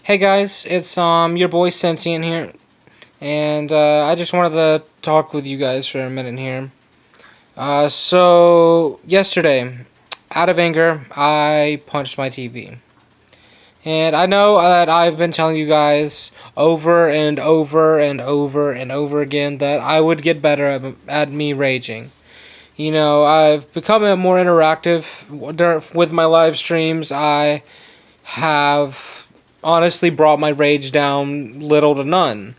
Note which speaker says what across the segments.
Speaker 1: Hey guys, it's your boy Sentient here, and I just wanted to talk with you guys for a minute here. So yesterday, out of anger, I punched my TV, and I know that I've been telling you guys over and over and over and over again that I would get better at me raging. You know, I've become more interactive with my live streams. I have honestly brought my rage down little to none.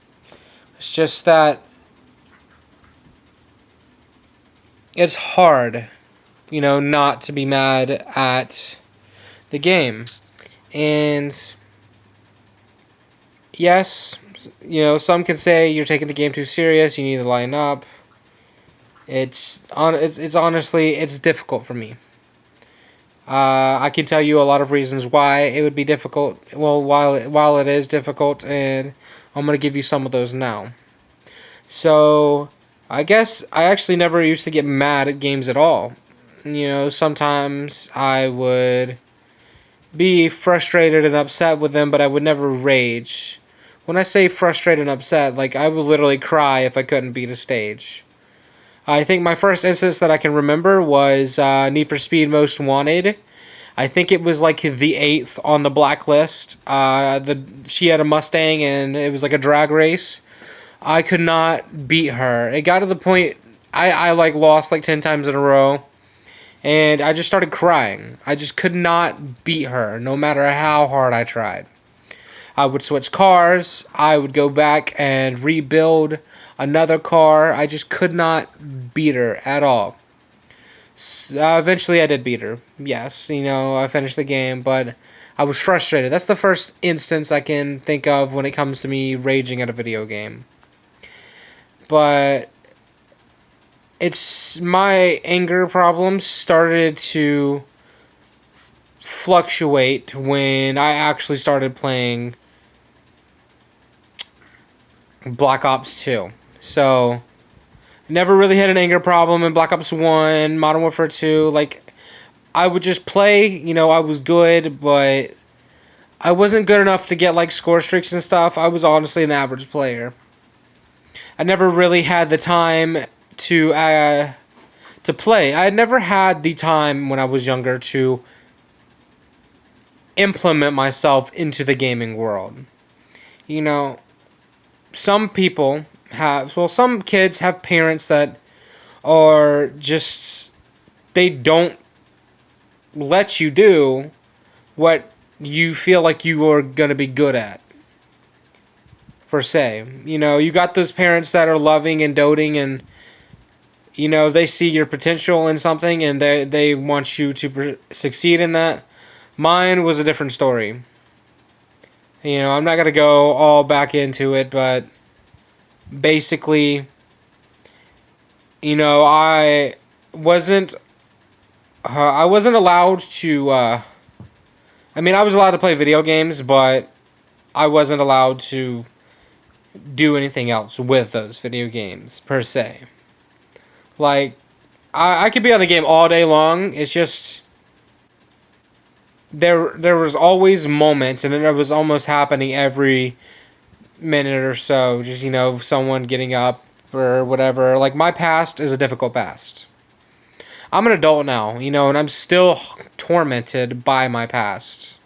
Speaker 1: It's just that it's hard, not to be mad at the game. And yes, some can say you're taking the game too serious, you need to line up. It's honestly it's difficult for me. I can tell you a lot of reasons why it would be difficult. Well, while it is difficult, and I'm gonna give you some of those now. So, I guess I actually never used to get mad at games at all. Sometimes I would be frustrated and upset with them, but I would never rage. When I say frustrated and upset, like I would literally cry if I couldn't beat a stage. I think my first instance that I can remember was Need for Speed Most Wanted. I think it was like the 8th on the blacklist. She had a Mustang and it was like a drag race. I could not beat her. It got to the point I like lost like 10 times in a row. And I just started crying. I just could not beat her, no matter how hard I tried. I would switch cars. I would go back and rebuild another car. I just could not beat her at all. Eventually, I did beat her. Yes, I finished the game, but I was frustrated. That's the first instance I can think of when it comes to me raging at a video game. But it's my anger problems started to fluctuate when I actually started playing Black Ops 2. So, never really had an anger problem in Black Ops 1, Modern Warfare 2. Like, I would just play, I was good, but I wasn't good enough to get, like, score streaks and stuff. I was honestly an average player. I never really had the time to play. I had never had the time when I was younger to implement myself into the gaming world. Some people some kids have parents that are just, they don't let you do what you feel like you are going to be good at, per se. You got those parents that are loving and doting and, they see your potential in something and they want you to succeed in that. Mine was a different story. I'm not going to go all back into it, but basically, I wasn't allowed to, I was allowed to play video games, but I wasn't allowed to do anything else with those video games, per se. Like, I could be on the game all day long, it's just, there was always moments, and it was almost happening every minute or so, just, someone getting up or whatever. Like, my past is a difficult past. I'm an adult now, and I'm still tormented by my past.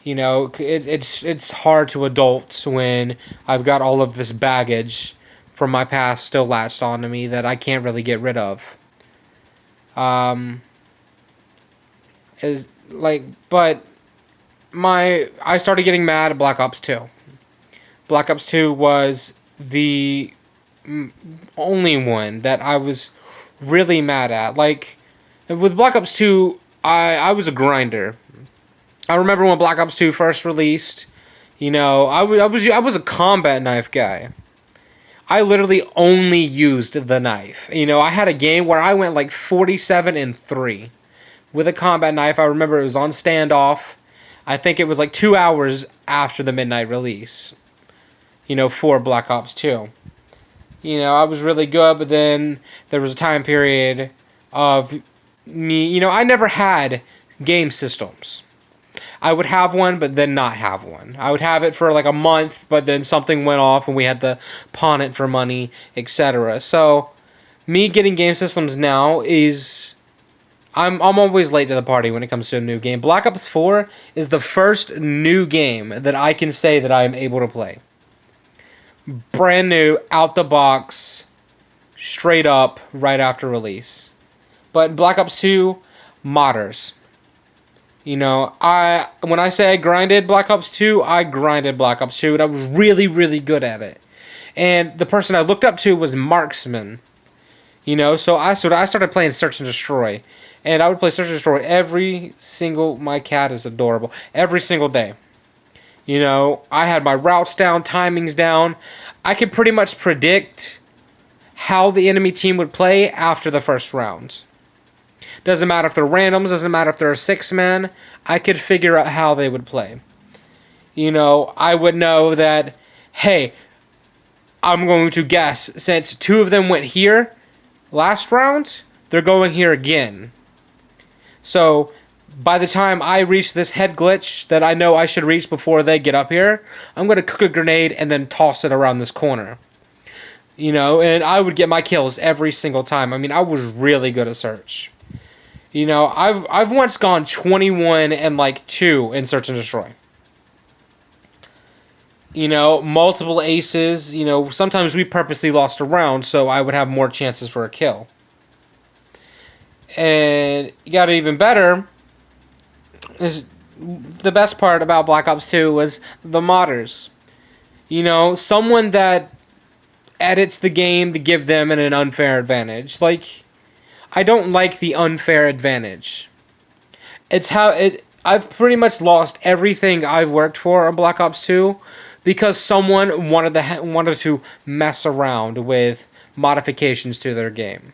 Speaker 1: It's hard to adult when I've got all of this baggage from my past still latched onto me that I can't really get rid of. But I started getting mad at Black Ops 2. Black Ops 2 was the only one that I was really mad at. Like, with Black Ops 2, I was a grinder. I remember when Black Ops 2 first released, I was a combat knife guy. I literally only used the knife. I had a game where I went like 47-3 with a combat knife. I remember it was on standoff. I think it was like 2 hours after the midnight release, for Black Ops 2. I was really good, but then there was a time period of me, I never had game systems. I would have one, but then not have one. I would have it for like a month, but then something went off and we had to pawn it for money, etc. So, me getting game systems now is... I'm always late to the party when it comes to a new game. Black Ops 4 is the first new game that I can say that I am able to play. Brand new, out the box, straight up, right after release. But Black Ops 2, modders. You know, when I say I grinded Black Ops 2, I grinded Black Ops 2, and I was really, really good at it. And the person I looked up to was Marksman. You know, so I started playing Search and Destroy. And I would play Search and Destroy every single... My cat is adorable. Every single day. You know, I had my routes down, timings down. I could pretty much predict how the enemy team would play after the first round. Doesn't matter if they're randoms, doesn't matter if they're a 6-man. I could figure out how they would play. You know, I would know that, hey, I'm going to guess, since 2 of them went here last round, they're going here again. So, by the time I reach this head glitch that I know I should reach before they get up here, I'm going to cook a grenade and then toss it around this corner. You know, and I would get my kills every single time. I mean, I was really good at Search. You know, I've once gone 21 and like 2 in Search and Destroy. You know, multiple aces. You know, sometimes we purposely lost a round, so I would have more chances for a kill. And you got it even better. Is the best part about Black Ops 2 was the modders. You know, someone that edits the game to give them an unfair advantage. Like, I don't like the unfair advantage. It's how it... I've pretty much lost everything I've worked for on Black Ops 2 because someone wanted to mess around with modifications to their game.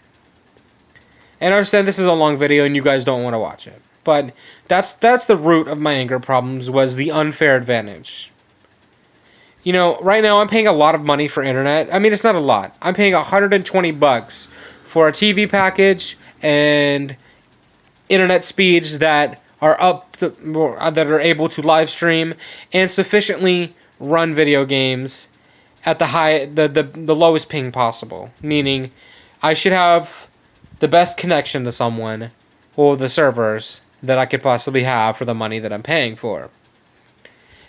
Speaker 1: And I understand this is a long video and you guys don't want to watch it. But that's the root of my anger problems, was the unfair advantage. You know, right now I'm paying a lot of money for internet. I mean, it's not a lot. I'm paying $120 for a TV package and internet speeds that are that are able to live stream and sufficiently run video games at the lowest ping possible. Meaning, I should have the best connection to someone or the servers that I could possibly have for the money that I'm paying for.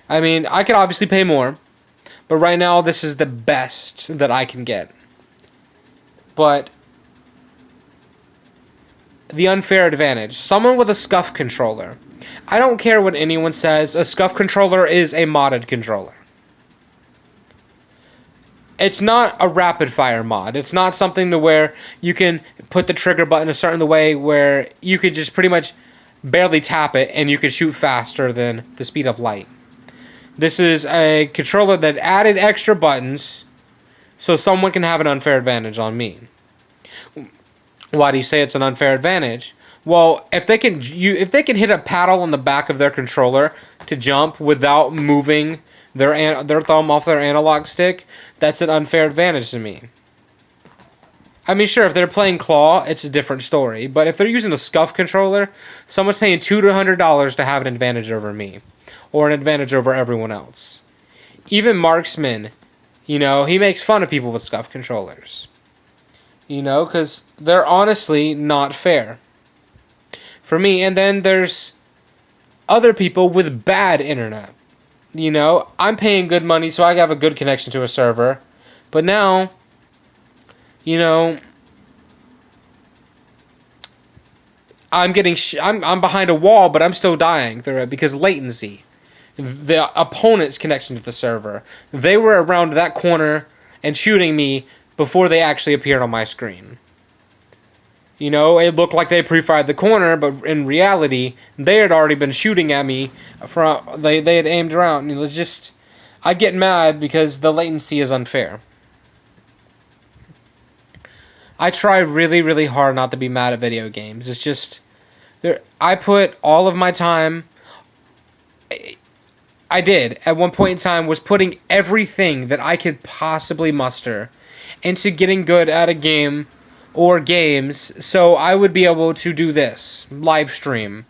Speaker 1: I mean, I could obviously pay more, but right now this is the best that I can get. But the unfair advantage. Someone with a SCUF controller. I don't care what anyone says, a SCUF controller is a modded controller. It's not a rapid fire mod. It's not something to where you can put the trigger button a certain way where you could just pretty much barely tap it and you can shoot faster than the speed of light. This is a controller that added extra buttons so someone can have an unfair advantage on me. Why do you say it's an unfair advantage? Well, if they can hit a paddle on the back of their controller to jump without moving their thumb off their analog stick, that's an unfair advantage to me. I mean, sure, if they're playing Claw, it's a different story. But if they're using a SCUF controller, someone's paying $200 to $100 to have an advantage over me. Or an advantage over everyone else. Even Marksman, you know, he makes fun of people with SCUF controllers. You know, because they're honestly not fair. For me, and then there's other people with bad internet. You know, I'm paying good money so I have a good connection to a server. But now, you know, I'm behind a wall, but I'm still dying because latency. The opponent's connection to the server. They were around that corner and shooting me before they actually appeared on my screen. You know, it looked like they pre-fired the corner, but in reality, they had already been shooting at me from they had aimed around. It was just, I get mad because the latency is unfair. I try really, really hard not to be mad at video games. It's just, I put all of my time. I did at one point in time was putting everything that I could possibly muster into getting good at a game or games, so I would be able to do this live stream.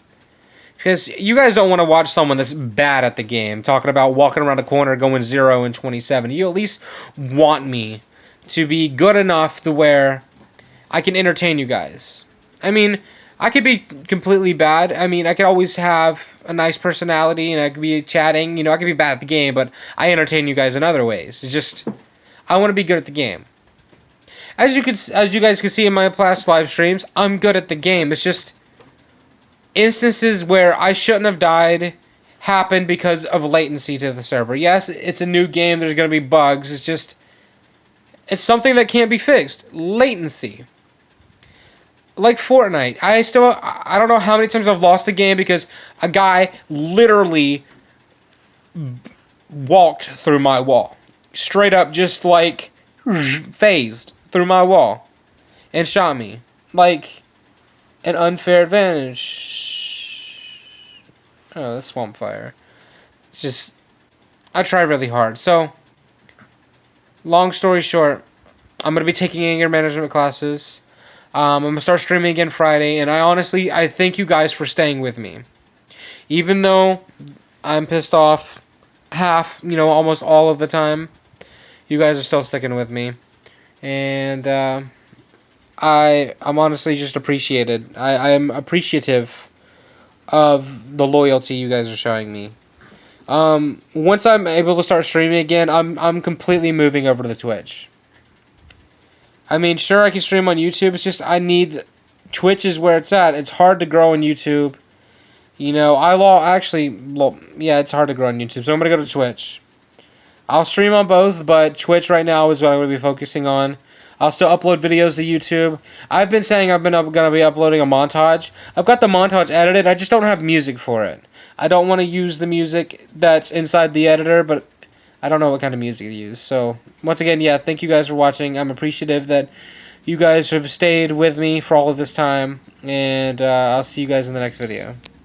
Speaker 1: Because you guys don't want to watch someone that's bad at the game talking about walking around the corner going 0-27. You at least want me to be good enough to where I can entertain you guys. I mean, I could be completely bad. I mean, I could always have a nice personality and I could be chatting. You know, I could be bad at the game, but I entertain you guys in other ways. It's just, I want to be good at the game. As you guys can see in my past live streams, I'm good at the game. It's just instances where I shouldn't have died happened because of latency to the server. Yes, it's a new game. There's going to be bugs. It's something that can't be fixed. Latency. Like Fortnite. I don't know how many times I've lost a game because a guy literally walked through my wall. Straight up just like phased through my wall and shot me. Like an unfair advantage. Oh, the swamp fire. It's just, I try really hard. So, long story short, I'm going to be taking anger management classes. I'm going to start streaming again Friday, and I thank you guys for staying with me. Even though I'm pissed off almost all of the time, you guys are still sticking with me. And I'm honestly just appreciated. I'm appreciative of the loyalty you guys are showing me. Once I'm able to start streaming again, I'm completely moving over to the Twitch. I mean, sure, I can stream on YouTube. It's just Twitch is where it's at. It's hard to grow on YouTube. You know, it's hard to grow on YouTube, so I'm gonna go to Twitch. I'll stream on both, but Twitch right now is what I'm gonna be focusing on. I'll still upload videos to YouTube. I've been saying I'm going to be uploading a montage. I've got the montage edited. I just don't have music for it. I don't want to use the music that's inside the editor, but I don't know what kind of music to use. So, once again, yeah, thank you guys for watching. I'm appreciative that you guys have stayed with me for all of this time. And I'll see you guys in the next video.